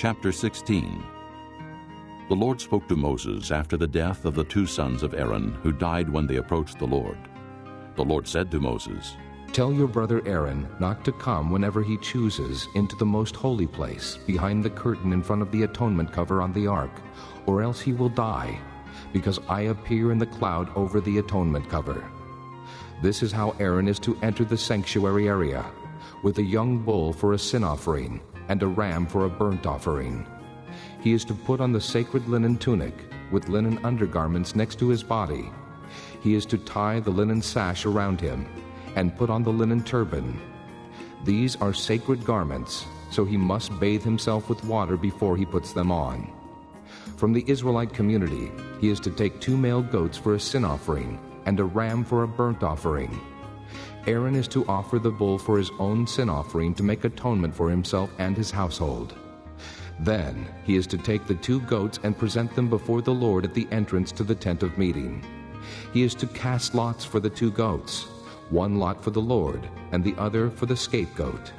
Chapter 16. The Lord spoke to Moses after the death of the two sons of Aaron, who died when they approached the Lord. The Lord said to Moses, "Tell your brother Aaron not to come whenever he chooses into the most holy place, behind the curtain in front of the atonement cover on the ark, or else he will die, because I appear in the cloud over the atonement cover. This is how Aaron is to enter the sanctuary area, with a young bull for a sin offering, and a ram for a burnt offering. He is to put on the sacred linen tunic, with linen undergarments next to his body. He is to tie the linen sash around him, and put on the linen turban. These are sacred garments, so he must bathe himself with water before he puts them on. From the Israelite community, he is to take 2 male goats for a sin offering, and a ram for a burnt offering. Aaron is to offer the bull for his own sin offering to make atonement for himself and his household. Then he is to take the 2 goats and present them before the Lord at the entrance to the tent of meeting. He is to cast lots for the 2 goats, 1 lot for the Lord, and the other for the scapegoat.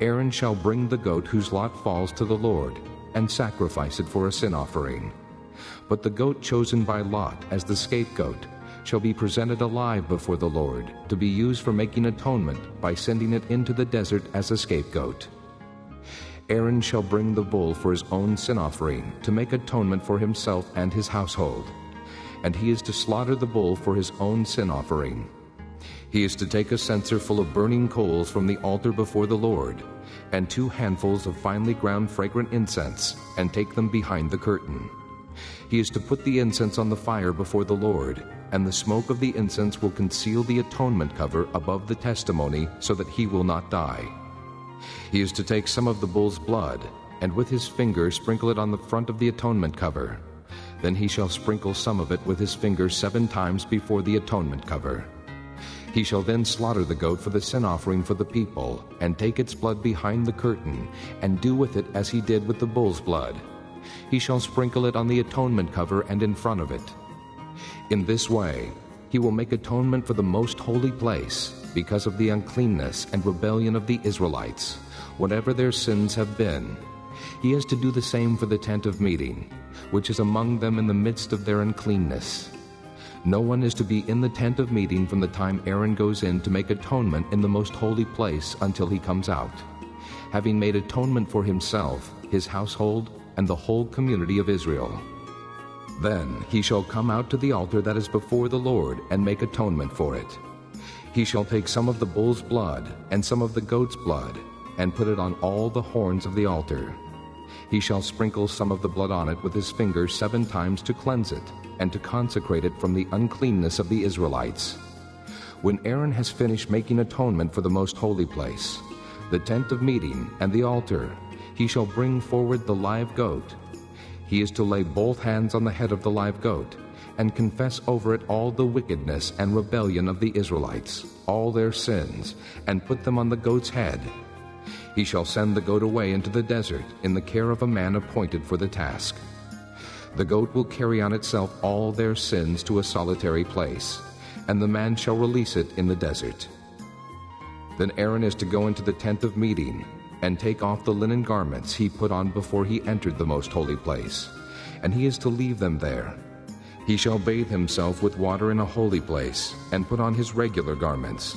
Aaron shall bring the goat whose lot falls to the Lord, and sacrifice it for a sin offering. But the goat chosen by lot as the scapegoat shall be presented alive before the Lord, to be used for making atonement by sending it into the desert as a scapegoat. Aaron shall bring the bull for his own sin offering, to make atonement for himself and his household. And he is to slaughter the bull for his own sin offering. He is to take a censer full of burning coals from the altar before the Lord, and 2 handfuls of finely ground fragrant incense, and take them behind the curtain. He is to put the incense on the fire before the Lord, and the smoke of the incense will conceal the atonement cover above the testimony, so that he will not die. He is to take some of the bull's blood, and with his finger sprinkle it on the front of the atonement cover. Then he shall sprinkle some of it with his finger 7 times before the atonement cover. He shall then slaughter the goat for the sin offering for the people, and take its blood behind the curtain, and do with it as he did with the bull's blood. He shall sprinkle it on the atonement cover and in front of it. In this way, he will make atonement for the most holy place, because of the uncleanness and rebellion of the Israelites, whatever their sins have been. He has to do the same for the tent of meeting, which is among them in the midst of their uncleanness. No one is to be in the tent of meeting from the time Aaron goes in to make atonement in the most holy place until he comes out, having made atonement for himself, his household, and the whole community of Israel. Then he shall come out to the altar that is before the Lord and make atonement for it. He shall take some of the bull's blood and some of the goat's blood, and put it on all the horns of the altar. He shall sprinkle some of the blood on it with his finger 7 times to cleanse it, and to consecrate it from the uncleanness of the Israelites. When Aaron has finished making atonement for the most holy place, the tent of meeting, and the altar, he shall bring forward the live goat. He is to lay both hands on the head of the live goat, and confess over it all the wickedness and rebellion of the Israelites, all their sins, and put them on the goat's head. He shall send the goat away into the desert in the care of a man appointed for the task. The goat will carry on itself all their sins to a solitary place, and the man shall release it in the desert. Then Aaron is to go into the tent of meeting, and take off the linen garments he put on before he entered the most holy place, and he is to leave them there. He shall bathe himself with water in a holy place, and put on his regular garments.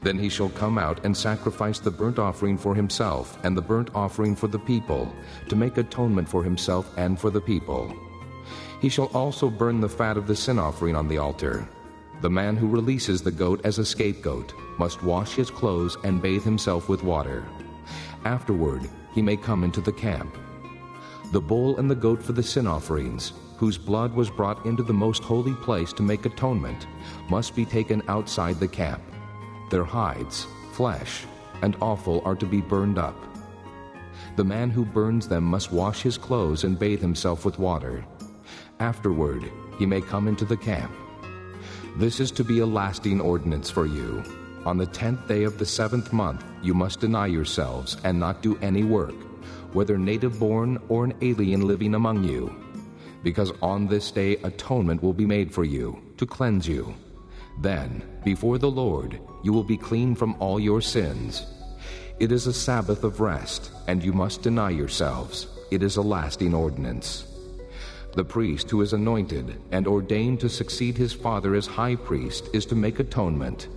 Then he shall come out and sacrifice the burnt offering for himself and the burnt offering for the people, to make atonement for himself and for the people. He shall also burn the fat of the sin offering on the altar. The man who releases the goat as a scapegoat must wash his clothes and bathe himself with water. Afterward, he may come into the camp. The bull and the goat for the sin offerings, whose blood was brought into the most holy place to make atonement, must be taken outside the camp. Their hides, flesh, and offal are to be burned up. The man who burns them must wash his clothes and bathe himself with water. Afterward, he may come into the camp. This is to be a lasting ordinance for you. On the 10th day of the 7th month, you must deny yourselves and not do any work, whether native-born or an alien living among you, because on this day atonement will be made for you, to cleanse you. Then, before the Lord, you will be clean from all your sins. It is a Sabbath of rest, and you must deny yourselves. it is a lasting ordinance. The priest who is anointed and ordained to succeed his father as high priest is to make atonement.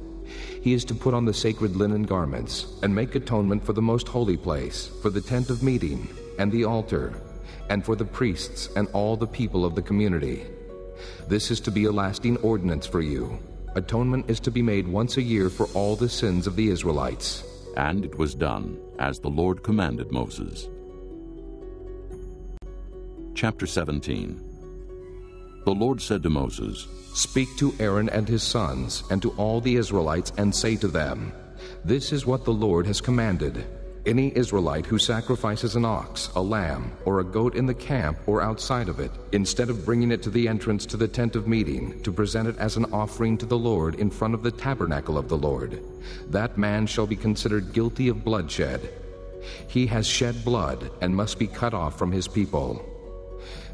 He is to put on the sacred linen garments and make atonement for the most holy place, for the tent of meeting and the altar, and for the priests and all the people of the community. This is to be a lasting ordinance for you. Atonement is to be made once a year for all the sins of the Israelites. And it was done, as the Lord commanded Moses. Chapter 17. The Lord said to Moses, Speak to Aaron and his sons, and to all the Israelites, and say to them, This is what the Lord has commanded. Any Israelite who sacrifices an ox, a lamb, or a goat in the camp or outside of it, instead of bringing it to the entrance to the tent of meeting, to present it as an offering to the Lord in front of the tabernacle of the Lord, that man shall be considered guilty of bloodshed. He has shed blood and must be cut off from his people.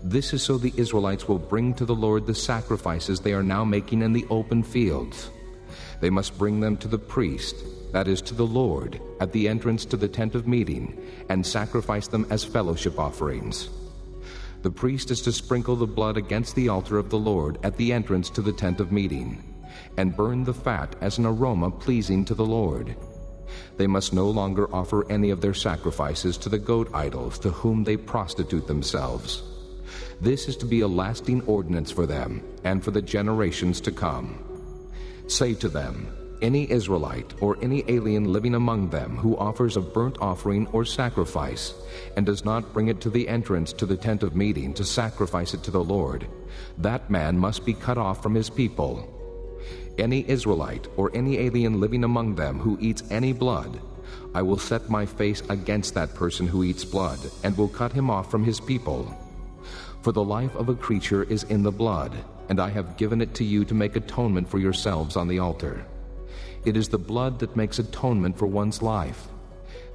This is so the Israelites will bring to the Lord the sacrifices they are now making in the open fields. They must bring them to the priest, that is, to the Lord, at the entrance to the tent of meeting, and sacrifice them as fellowship offerings. The priest is to sprinkle the blood against the altar of the Lord at the entrance to the tent of meeting, and burn the fat as an aroma pleasing to the Lord. They must no longer offer any of their sacrifices to the goat idols to whom they prostitute themselves. This is to be a lasting ordinance for them and for the generations to come. Say to them, Any Israelite or any alien living among them who offers a burnt offering or sacrifice and does not bring it to the entrance to the tent of meeting to sacrifice it to the Lord, that man must be cut off from his people. Any Israelite or any alien living among them who eats any blood, I will set my face against that person who eats blood and will cut him off from his people. For the life of a creature is in the blood, and I have given it to you to make atonement for yourselves on the altar. It is the blood that makes atonement for one's life.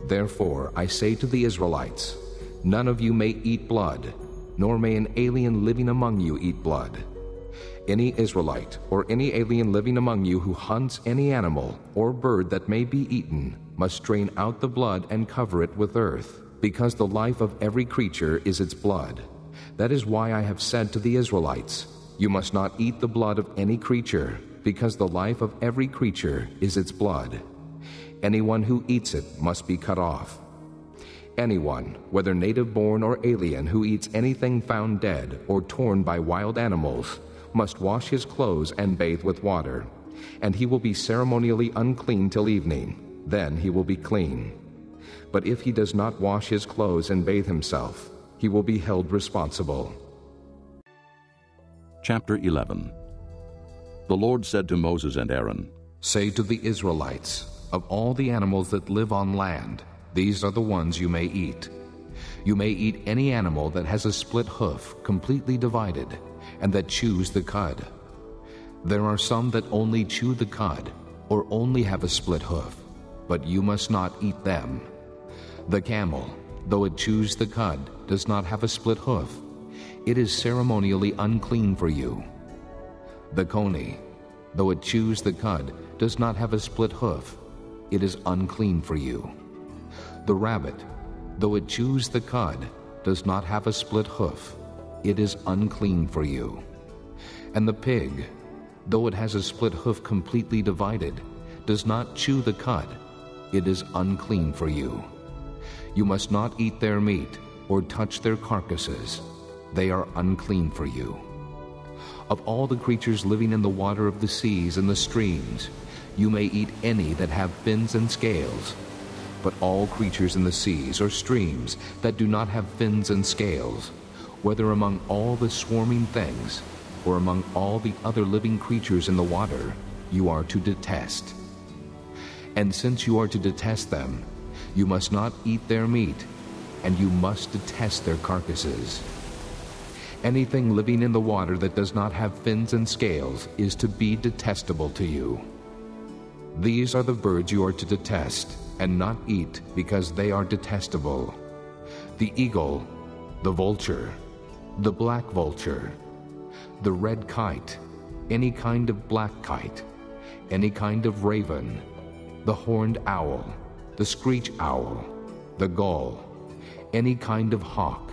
Therefore I say to the Israelites, None of you may eat blood, nor may an alien living among you eat blood. Any Israelite or any alien living among you who hunts any animal or bird that may be eaten must drain out the blood and cover it with earth, because the life of every creature is its blood. That is why I have said to the Israelites, You must not eat the blood of any creature, because the life of every creature is its blood. Anyone who eats it must be cut off. Anyone, whether native-born or alien, who eats anything found dead or torn by wild animals, must wash his clothes and bathe with water, and he will be ceremonially unclean till evening. Then he will be clean. But if he does not wash his clothes and bathe himself, he will be held responsible. Chapter 11. The Lord said to Moses and Aaron, Say to the Israelites, Of all the animals that live on land, these are the ones you may eat. You may eat any animal that has a split hoof, completely divided, and that chews the cud. There are some that only chew the cud, or only have a split hoof, but you must not eat them. The camel, though it chews the cud, does not have a split hoof. It is ceremonially unclean for you. The coney, though it chews the cud, does not have a split hoof. It is unclean for you. The rabbit, though it chews the cud, does not have a split hoof. It is unclean for you. And the pig, though it has a split hoof completely divided, does not chew the cud. It is unclean for you. You must not eat their meat or touch their carcasses. They are unclean for you. Of all the creatures living in the water of the seas and the streams, you may eat any that have fins and scales. But all creatures in the seas or streams that do not have fins and scales, whether among all the swarming things or among all the other living creatures in the water, you are to detest. And since you are to detest them, you must not eat their meat, and you must detest their carcasses. Anything living in the water that does not have fins and scales is to be detestable to you. These are the birds you are to detest, and not eat, because they are detestable: the eagle, the vulture, the black vulture, the red kite, any kind of black kite, any kind of raven, the horned owl, the screech owl, the gull, any kind of hawk,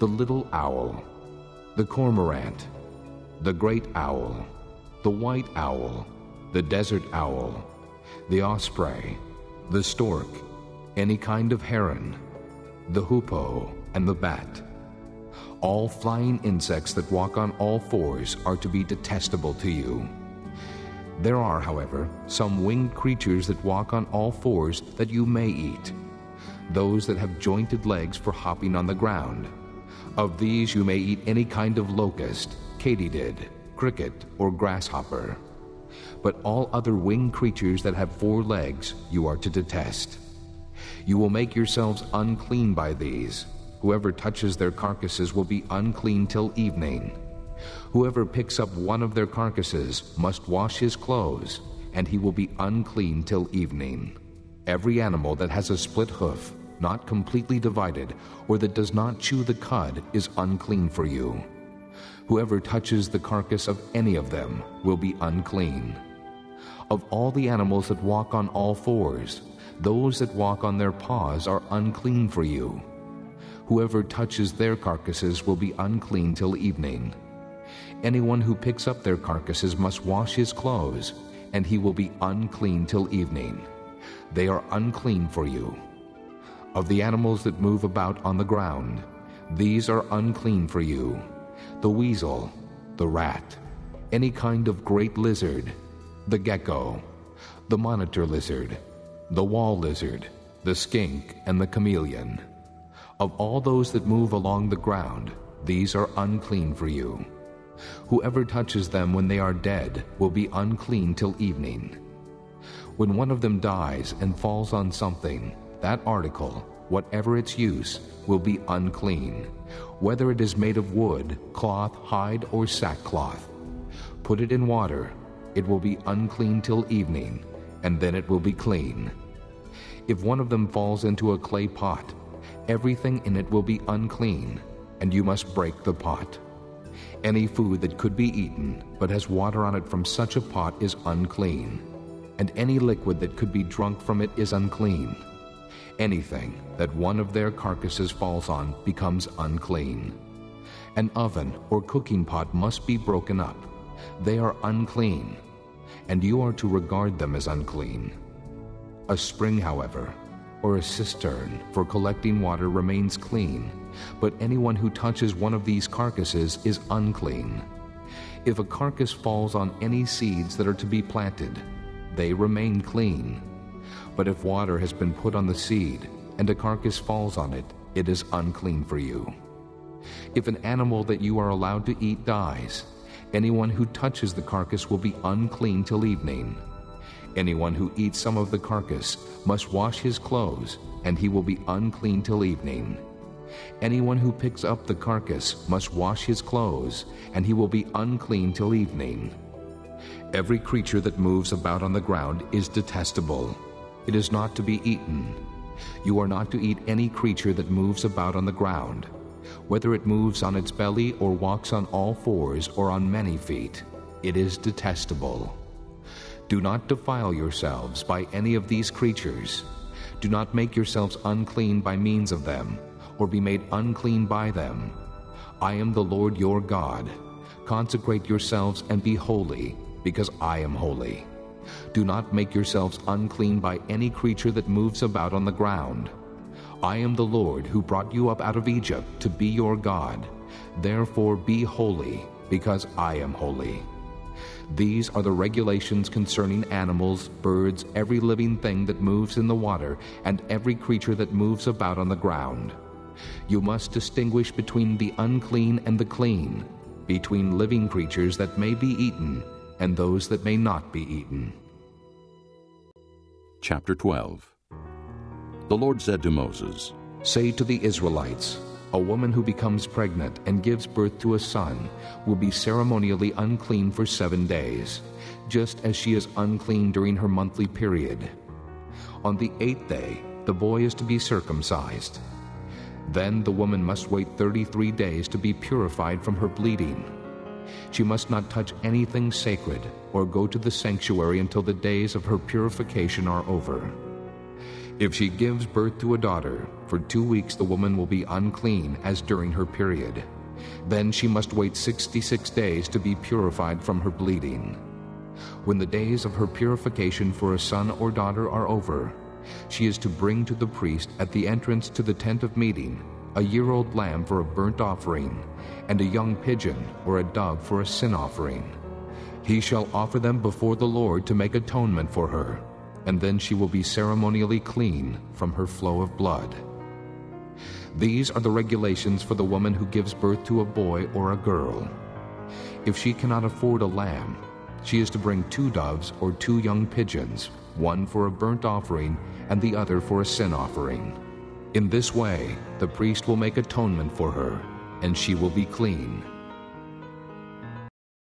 the little owl, the cormorant, the great owl, the white owl, the desert owl, the osprey, the stork, any kind of heron, the hoopoe, and the bat. All flying insects that walk on all fours are to be detestable to you. There are, however, some winged creatures that walk on all fours that you may eat, those that have jointed legs for hopping on the ground. Of these you may eat any kind of locust, katydid, cricket, or grasshopper. But all other winged creatures that have 4 legs you are to detest. You will make yourselves unclean by these. Whoever touches their carcasses will be unclean till evening. Whoever picks up one of their carcasses must wash his clothes, and he will be unclean till evening. Every animal that has a split hoof, not completely divided, or that does not chew the cud, is unclean for you. Whoever touches the carcass of any of them will be unclean. Of all the animals that walk on all fours, those that walk on their paws are unclean for you. Whoever touches their carcasses will be unclean till evening. Anyone who picks up their carcasses must wash his clothes, and he will be unclean till evening. They are unclean for you. Of the animals that move about on the ground, these are unclean for you: the weasel, the rat, any kind of great lizard, the gecko, the monitor lizard, the wall lizard, the skink, and the chameleon. Of all those that move along the ground, these are unclean for you. Whoever touches them when they are dead will be unclean till evening. When one of them dies and falls on something, that article, whatever its use, will be unclean, whether it is made of wood, cloth, hide, or sackcloth. Put it in water, it will be unclean till evening, and then it will be clean. If one of them falls into a clay pot, everything in it will be unclean, and you must break the pot. Any food that could be eaten, but has water on it from such a pot, is unclean, and any liquid that could be drunk from it is unclean. Anything that one of their carcasses falls on becomes unclean. An oven or cooking pot must be broken up. They are unclean, and you are to regard them as unclean. A spring, however, or a cistern for collecting water remains clean, but anyone who touches one of these carcasses is unclean. If a carcass falls on any seeds that are to be planted, they remain clean. But if water has been put on the seed, and a carcass falls on it, it is unclean for you. If an animal that you are allowed to eat dies, anyone who touches the carcass will be unclean till evening. Anyone who eats some of the carcass must wash his clothes, and he will be unclean till evening. Anyone who picks up the carcass must wash his clothes, and he will be unclean till evening. Every creature that moves about on the ground is detestable. It is not to be eaten. You are not to eat any creature that moves about on the ground, whether it moves on its belly or walks on all fours or on many feet. It is detestable. Do not defile yourselves by any of these creatures. Do not make yourselves unclean by means of them, or be made unclean by them. I am the Lord your God. Consecrate yourselves and be holy, because I am holy. Do not make yourselves unclean by any creature that moves about on the ground. I am the Lord who brought you up out of Egypt to be your God. Therefore be holy, because I am holy. These are the regulations concerning animals, birds, every living thing that moves in the water, and every creature that moves about on the ground. You must distinguish between the unclean and the clean, between living creatures that may be eaten and those that may not be eaten. Chapter 12. The Lord said to Moses, Say to the Israelites, a woman who becomes pregnant and gives birth to a son will be ceremonially unclean for 7 days, just as she is unclean during her monthly period. On the 8th day, the boy is to be circumcised. Then the woman must wait 33 days to be purified from her bleeding. She must not touch anything sacred or go to the sanctuary until the days of her purification are over. If she gives birth to a daughter, for 2 weeks the woman will be unclean as during her period. Then she must wait 66 days to be purified from her bleeding. When the days of her purification for a son or daughter are over, she is to bring to the priest at the entrance to the tent of meeting a year-old lamb for a burnt offering, and a young pigeon or a dove for a sin offering. He shall offer them before the Lord to make atonement for her, and then she will be ceremonially clean from her flow of blood. These are the regulations for the woman who gives birth to a boy or a girl. If she cannot afford a lamb, she is to bring 2 doves or 2 young pigeons, one for a burnt offering and the other for a sin offering. In this way, the priest will make atonement for her, and she will be clean.